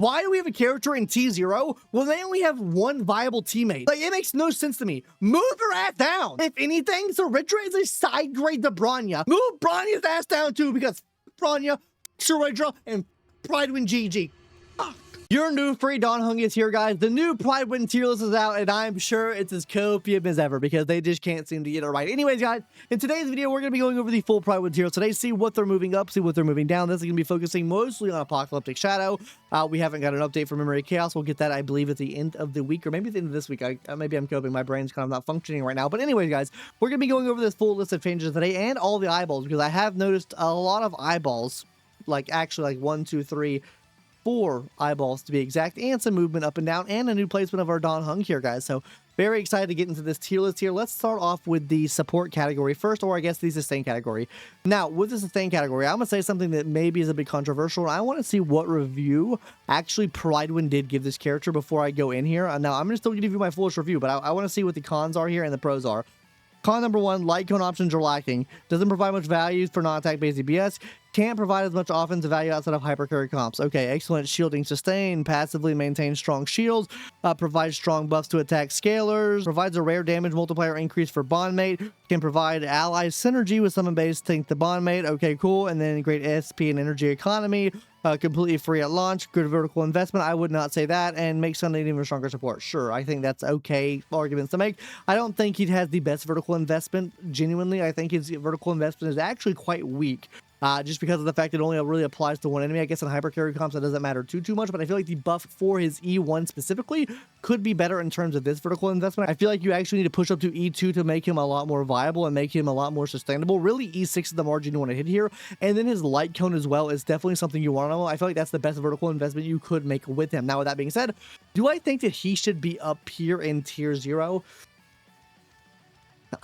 Why do we have a character in T0 when they only have one viable teammate? Like, it makes no sense to me. Move your ass down. If anything, Saridra is a side grade to Bronya. Move Bronya's ass down too, because Bronya, Saridra, and Prydwen GG. Your new free Don Heng is here, guys. The new Prydwen tier list is out, and I'm sure it's as copious as ever because they just can't seem to get it right. Anyways, guys, in today's video, we're going to be going over the full Prydwen tier today, see what they're moving up, see what they're moving down. This is going to be focusing mostly on Apocalyptic Shadow. We haven't got an update for Memory Chaos. We'll get that, I believe, at the end of the week, or maybe at the end of this week. Maybe I'm coping. My brain's kind of not functioning right now. But anyways, guys, we're going to be going over this full list of changes today and all the eyeballs because I have noticed a lot of eyeballs, like actually like 1, 2, 3, 4 eyeballs to be exact, and some movement up and down, and a new placement of our Don Heng here, guys. So very excited to get into this tier list here. Let's start off with the support category first, or I guess the sustain category. Now, with the sustain category, I'm going to say something that maybe is a bit controversial, and I want to see what review actually Prydwen did give this character before I go in here. Now, I'm going to still give you my fullest review, but I want to see what the cons are here and the pros are. Con number 1, light cone options are lacking. Doesn't provide much value for non-attack based DPS. Can't provide as much offensive value outside of hypercarry comps. Okay, excellent shielding sustain. Passively maintains strong shields. Provides strong buffs to attack scalers. Provides a rare damage multiplier increase for bondmate. Can provide allies synergy with summon based tank the bondmate. Okay, cool. And then great SP and energy economy. Completely free at launch. Good vertical investment. I would not say that. And makes Sunday even stronger support. Sure, I think that's okay arguments to make. I don't think he has the best vertical investment. Genuinely, I think his vertical investment is actually quite weak. Just because of the fact it only really applies to one enemy. I guess in hypercarry comps that doesn't matter too much, but I feel like the buff for his E1 specifically could be better in terms of this vertical investment. I feel like you actually need to push up to E2 to make him a lot more viable and make him a lot more sustainable. Really, E6 is the margin you want to hit here, and then his light cone as well is definitely something you want to know. I feel like that's the best vertical investment you could make with him. Now, with that being said, do I think that he should be up here in tier 0?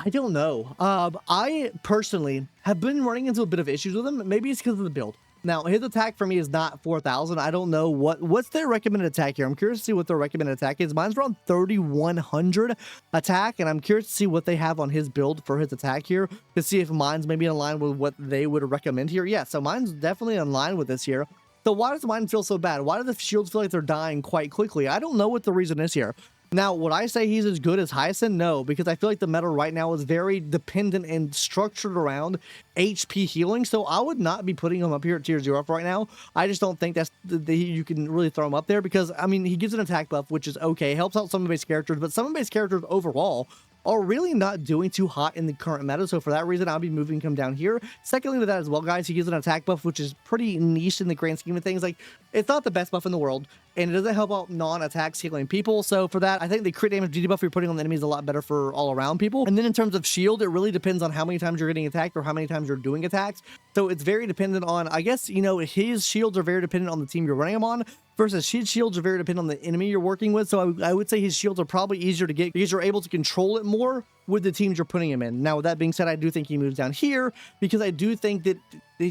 I don't know. I personally have been running into a bit of issues with him. Maybe it's because of the build. Now, his attack for me is not 4,000. I don't know what's their recommended attack here. I'm curious to see what their recommended attack is. Mine's around 3,100 attack, and I'm curious to see what they have on his build for his attack here to see if mine's maybe in line with what they would recommend here. Yeah, so mine's definitely in line with this here. So why does mine feel so bad? Why do the shields feel like they're dying quite quickly? I don't know what the reason is here. Now, would I say he's as good as Hyacinth? No, because I feel like the meta right now is very dependent and structured around HP healing, so I would not be putting him up here at tier 0 right now. I just don't think that's you can really throw him up there because, I mean, he gives an attack buff, which is okay, helps out summon-based characters, but summon-based characters overall are really not doing too hot in the current meta, so for that reason, I'll be moving him down here. Secondly to that as well, guys, he gives an attack buff, which is pretty niche in the grand scheme of things. Like, it's not the best buff in the world, and it doesn't help out non-attacks healing people, so for that, I think the crit damage DD buff you're putting on the enemy is a lot better for all-around people. And then in terms of shield, it really depends on how many times you're getting attacked or how many times you're doing attacks, so it's very dependent on, I guess, you know, his shields are very dependent on the team you're running him on, versus his shields are very dependent on the enemy you're working with, so I would say his shields are probably easier to get because you're able to control it more with the teams you're putting him in. Now, with that being said, I do think he moves down here because I do think that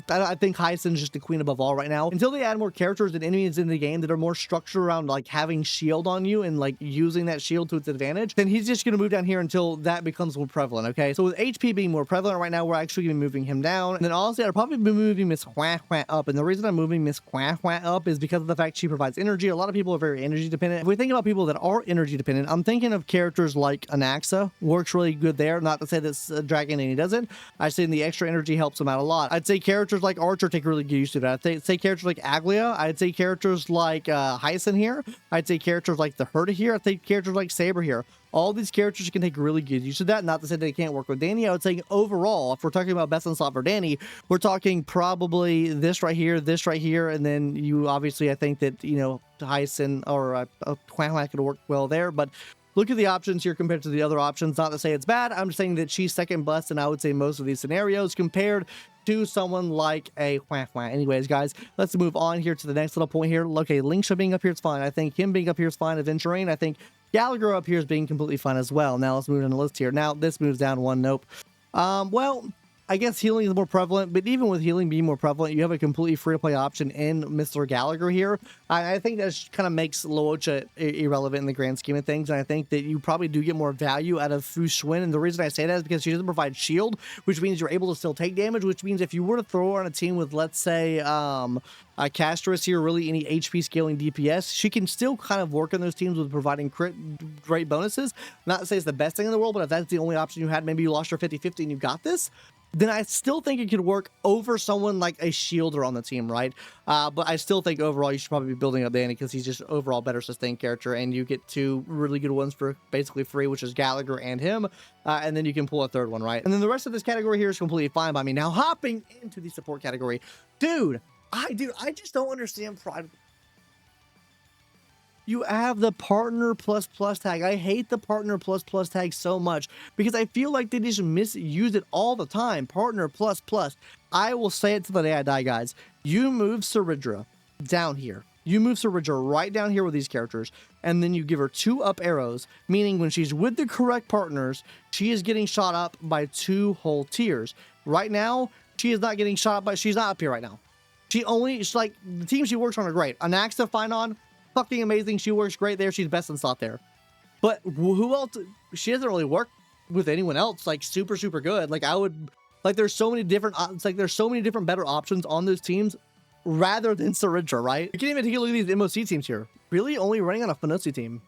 I think Hyacinth is just the queen above all right now. Until they add more characters and enemies in the game that are more structured around like having shield on you and like using that shield to its advantage, then he's just going to move down here until that becomes more prevalent, okay? So with HP being more prevalent right now, we're actually going to be moving him down. And then honestly, I'd probably be moving Miss Hua Hua up. And the reason I'm moving Miss Hua Hua up is because of the fact she provides energy. A lot of people are very energy dependent. If we think about people that are energy dependent, I'm thinking of characters like Anaxa. Works really good there. Not to say that's Dragon and he doesn't. I say the extra energy helps him out a lot. I'd say characters like Archer take really good use of that. I'd say characters like Aglia. I'd say characters like Hyacinth here. I'd say characters like the Herta here. I'd say characters like Saber here. All these characters can take really good use of that. Not to say they can't work with Danny. I would say overall, if we're talking about best in slot for Danny, we're talking probably this right here, and then you obviously, I think that, you know, Hyacinth or Hua Hua could work well there, but look at the options here compared to the other options. Not to say it's bad. I'm just saying that she's second best, and I would say most of these scenarios compared to someone like a Hua Hua. Anyways, guys, let's move on here to the next little point here. Okay, Lingsha being up here is fine. I think him being up here is fine. Aventurine, I think Gallagher up here is being completely fine as well. Now let's move on the list here. Now this moves down one. Nope. Well, I guess healing is more prevalent, but even with healing being more prevalent, you have a completely free-to-play option in Mr. Gallagher here. I think that kind of makes Luocha irrelevant in the grand scheme of things, and I think that you probably do get more value out of Fu Xuan, and the reason I say that is because she doesn't provide shield, which means you're able to still take damage, which means if you were to throw her on a team with, let's say, Castris here, really any HP scaling DPS, she can still kind of work on those teams with providing great bonuses. Not to say it's the best thing in the world, but if that's the only option you had, maybe you lost your 50-50 and you got this, then I still think it could work over someone like a shielder on the team, right? But I still think overall you should probably be building up Danny because he's just overall better sustained character, and you get two really good ones for basically free, which is Gallagher and him, and then you can pull a third one, right? And then the rest of this category here is completely fine by me. Now, hopping into the support category, dude, I just don't understand Pride. You have the partner plus plus tag. I hate the partner plus plus tag so much because I feel like they just misuse it all the time. Partner plus plus. I will say it till the day I die, guys. You move Saridra down here. You move Saridra right down here with these characters, and then you give her 2 up arrows, meaning when she's with the correct partners, she is getting shot up by 2 whole tiers. Right now, she is not getting shot up, but she's not up here right now. It's like the teams she works on are great. Anaxa, Finon, fucking amazing. She works great there. She's best in slot there. But who else? She doesn't really work with anyone else like super good. Like there's so many different there's so many different better options on those teams rather than Saridra, right? You can't even take a look at these MOC teams here. Really only running on a Fanosi team.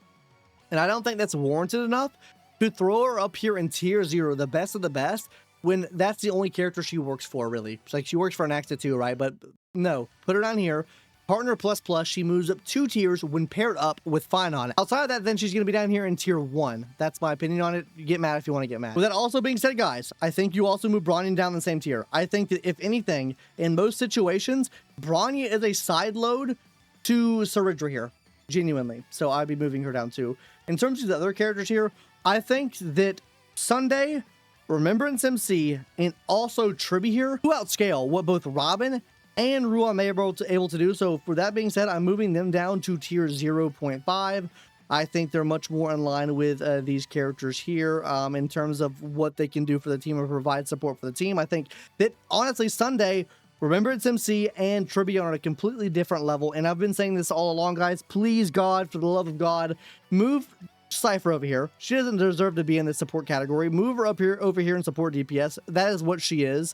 And I don't think that's warranted enough to throw her up here in tier 0, the best of the best, when that's the only character she works for, really. It's like she works for an Anaxa too, right? But no, put her down here. Partner plus plus, she moves up 2 tiers when paired up with Finon. Outside of that, then she's going to be down here in tier 1. That's my opinion on it. You get mad if you want to get mad. With that also being said, guys, I think you also move Bronya down the same tier. I think that if anything, in most situations, Bronya is a side load to Saridra here, genuinely. So I'd be moving her down too. In terms of the other characters here, I think that Sunday, Remembrance MC, and also Tribby here, who outscale what both Robin and Ruan may be able to do. So for that being said, I'm moving them down to tier 0.5. I think they're much more in line with these characters here in terms of what they can do for the team or provide support for the team. I think that honestly, Sunday, Remembrance MC, and Tribby are on a completely different level. And I've been saying this all along, guys. Please, God, for the love of God, move Cypher over here. She doesn't deserve to be in the support category. Move her over here and support DPS. That is what she is.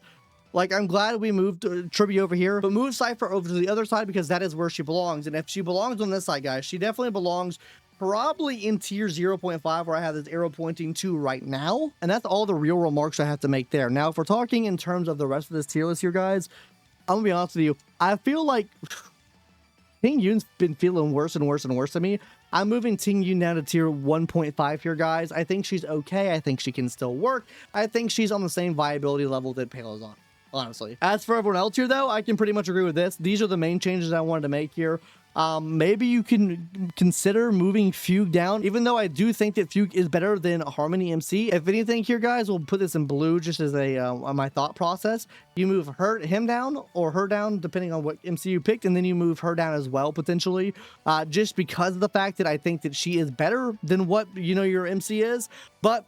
Like, I'm glad we moved Tribby over here, but move Cypher over to the other side because that is where she belongs. And if she belongs on this side, guys, she definitely belongs probably in tier 0.5 where I have this arrow pointing to right now. And that's all the real remarks I have to make there. Now, if we're talking in terms of the rest of this tier list here, guys, I'm gonna be honest with you. I feel like Ting Yun's been feeling worse and worse and worse to me. I'm moving Ting Yun down to tier 1.5 here, guys. I think she's okay. I think she can still work. I think she's on the same viability level that Palo's on, honestly. As for everyone else here, though, I can pretty much agree with this. These are the main changes I wanted to make here. Maybe you can consider moving Fugue down, even though I do think that Fugue is better than Harmony MC. If anything here, guys, we'll put this in blue just as a my thought process. You move him down or her down, depending on what MC you picked, and then you move her down as well, potentially, just because of the fact that I think that she is better than what, you know, your MC is. But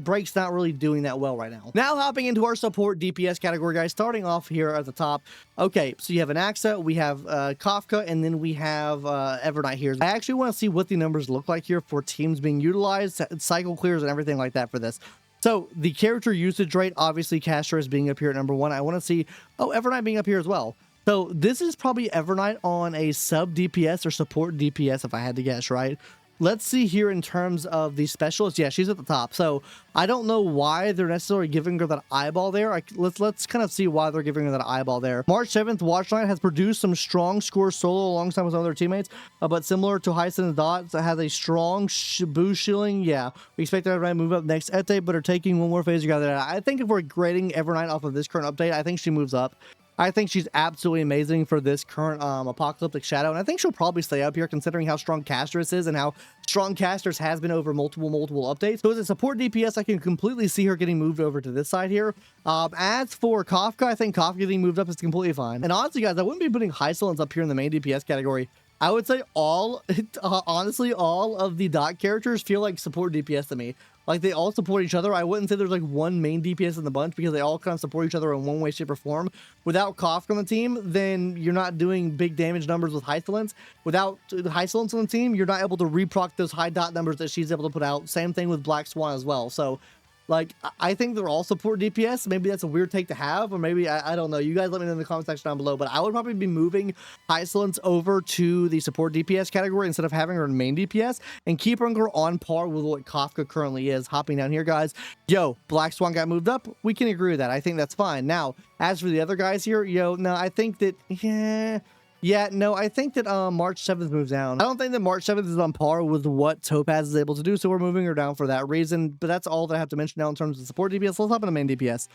Break's not really doing that well right now. Now hopping into our support DPS category, guys, starting off here at the top. Okay, so you have Anaxa, we have Kafka, and then we have Evernight here. I actually want to see what the numbers look like here for teams being utilized, cycle clears, and everything like that for this. So the character usage rate, obviously Castor is being up here at number 1. I want to see, Evernight being up here as well. So this is probably Evernight on a sub DPS or support DPS if I had to guess, right? Let's see here in terms of the specialist. Yeah, she's at the top. So I don't know why they're necessarily giving her that eyeball there. Let's kind of see why they're giving her that eyeball there. March 7th, Watchline has produced some strong scores solo alongside with other teammates, but similar to Hyson and Dots, that has a strong boost shielding. Yeah, we expect Evernight to move up next update, but are taking one more phase together. I think if we're grading Evernight off of this current update, I think she moves up. I think she's absolutely amazing for this current Apocalyptic Shadow, and I think she'll probably stay up here considering how strong Castris is and how strong Castris has been over multiple updates. So as a support DPS, I can completely see her getting moved over to this side here. As for Kafka, I think Kafka getting moved up is completely fine. And honestly, guys, I wouldn't be putting Hysolence up here in the main DPS category. I would say honestly, all of the dot characters feel like support DPS to me. Like, they all support each other. I wouldn't say there's like one main DPS in the bunch because they all kind of support each other in one way, shape, or form. Without Kafka on the team, then you're not doing big damage numbers with Hysolence. Without the Hysolence on the team, you're not able to reproc those high dot numbers that she's able to put out. Same thing with Black Swan as well. So, like, I think they're all support DPS. Maybe that's a weird take to have, or maybe, I don't know. You guys let me know in the comment section down below, but I would probably be moving Hysolence over to the support DPS category instead of having her in main DPS and keeping her on par with what Kafka currently is. Hopping down here, guys. Yo, Black Swan got moved up. We can agree with that. I think that's fine. Now, as for the other guys here, yo, no, I think that, yeah, no, I think that March 7th moves down. I don't think that March 7th is on par with what Topaz is able to do, so we're moving her down for that reason. But that's all that I have to mention now in terms of support DPS. Let's hop into main DPS.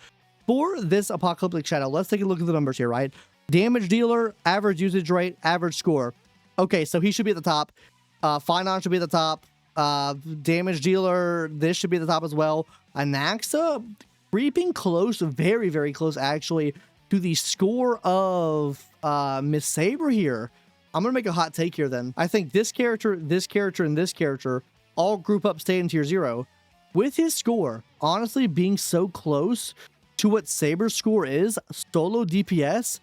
For this Apocalyptic Shadow, let's take a look at the numbers here, right? Damage dealer, average usage rate, average score. Okay, so he should be at the top. Finon should be at the top. Damage dealer, this should be at the top as well. Anaxa, creeping close, very, very close, actually, to the score of Miss Saber here. I'm gonna make a hot take here then. I think this character, and this character all group up, stay in tier 0. With his score honestly being so close to what Saber's score is, solo DPS,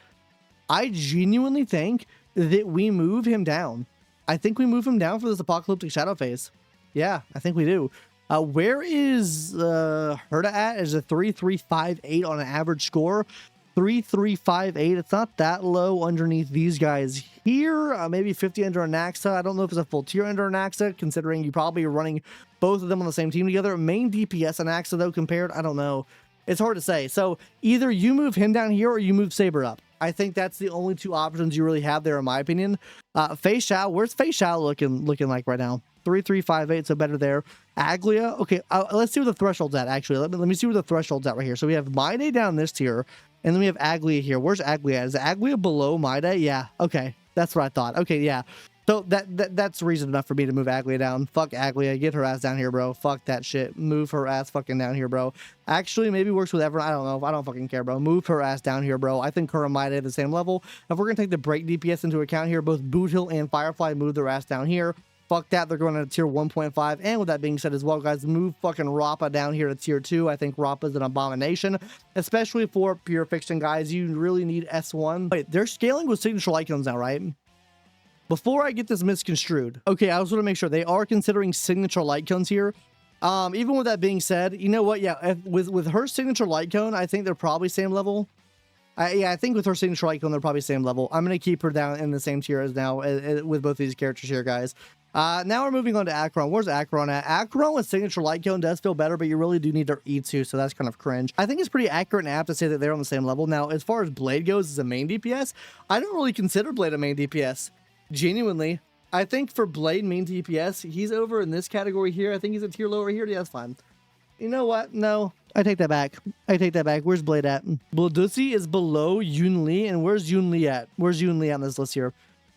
I genuinely think that we move him down. I think we move him down for this Apocalyptic Shadow phase. Yeah, I think we do. Where is Herta at? Is a 3358 on an average score? 3358. It's not that low underneath these guys here. Maybe 50 under Anaxa. I don't know if it's a full tier under Anaxa, considering you probably are running both of them on the same team together. Main DPS Anaxa, though, compared, I don't know. It's hard to say. So either you move him down here or you move Saber up. I think that's the only two options you really have there, in my opinion. Fei Xiao, where's Fei Xiao looking like right now? 3358, so better there. Aglia, okay, let's see where the threshold's at, actually. Let me see where the threshold's at right here. So we have My Day down this tier, and then we have Aglia here. Where's Aglia at? Is Aglia below My Day? Yeah, okay, that's what I thought. Okay, yeah. So that's reason enough for me to move Aglia down. Fuck Aglia, get her ass down here, bro. Fuck that shit. Move her ass fucking down here, bro. Actually, maybe works with everyone. I don't know. I don't fucking care, bro. Move her ass down here, bro. I think her and My Day at the same level. If we're gonna take the break DPS into account here, both Boot Hill and Firefly move their ass down here. Fuck that, they're going to tier 1.5. And with that being said as well, guys, move fucking Rappa down here to tier 2. I think Rappa's an abomination, especially for pure fiction, guys. You really need S1. Wait, they're scaling with signature icons now, right? Before I get this misconstrued, okay, I just want to make sure they are considering signature light cones here. Even with that being said, you know what? Yeah, with her signature light cone, I think they're probably same level. Yeah, I think with her signature light cone, they're probably same level. I'm going to keep her down in the same tier as now with both these characters here, guys. Now we're moving on to Acheron. Where's Acheron at? Acheron with signature light cone does feel better, but you really do need their E2, so that's kind of cringe. I think it's pretty accurate and apt to say that they're on the same level. Now, as far as Blade goes as a main DPS, I don't really consider Blade a main DPS. Genuinely, I think for Blade main DPS, he's over in this category here. I think he's a tier lower here. Yeah, that's fine. You know what? No, I take that back. I take that back. Where's Blade at? Bladusi is below Yun Li, and where's Yun Li at? Where's Yun Li on this list here?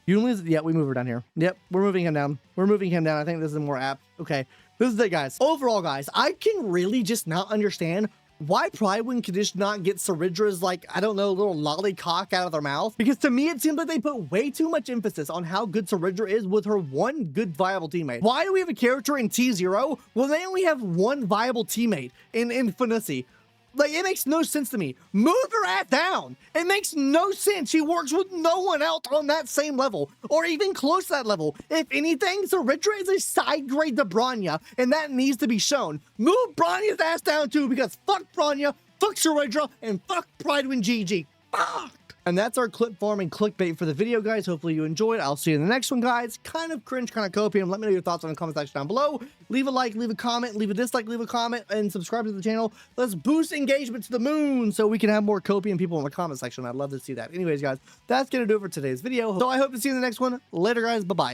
Yun Li's, yeah, we move her down here. Yep, we're moving him down. We're moving him down. I think this is more apt. Okay, this is it, guys. Overall, guys, I can really just not understand why Prydwen could just not get Saridra's, like, I don't know, little lollycock out of their mouth. Because to me, it seems like they put way too much emphasis on how good Saridra is with her one good viable teammate. Why do we have a character in T0 when they only have one viable teammate in Infinity? Like, it makes no sense to me. Move her ass down. It makes no sense. She works with no one else on that same level, or even close to that level. If anything, Saridra is a side grade to Bronya, and that needs to be shown. Move Bronya's ass down too, because fuck Bronya, fuck Saridra, and fuck Prydwen GG. Fuck. And that's our clip farm and clickbait for the video, guys. Hopefully you enjoyed. I'll see you in the next one, guys. Kind of cringe, kind of copium. Let me know your thoughts in the comment section down below. Leave a like, leave a comment, leave a dislike, leave a comment, and subscribe to the channel. Let's boost engagement to the moon so we can have more copium people in the comment section. I'd love to see that. Anyways, guys, that's going to do it for today's video. So I hope to see you in the next one. Later, guys. Bye-bye.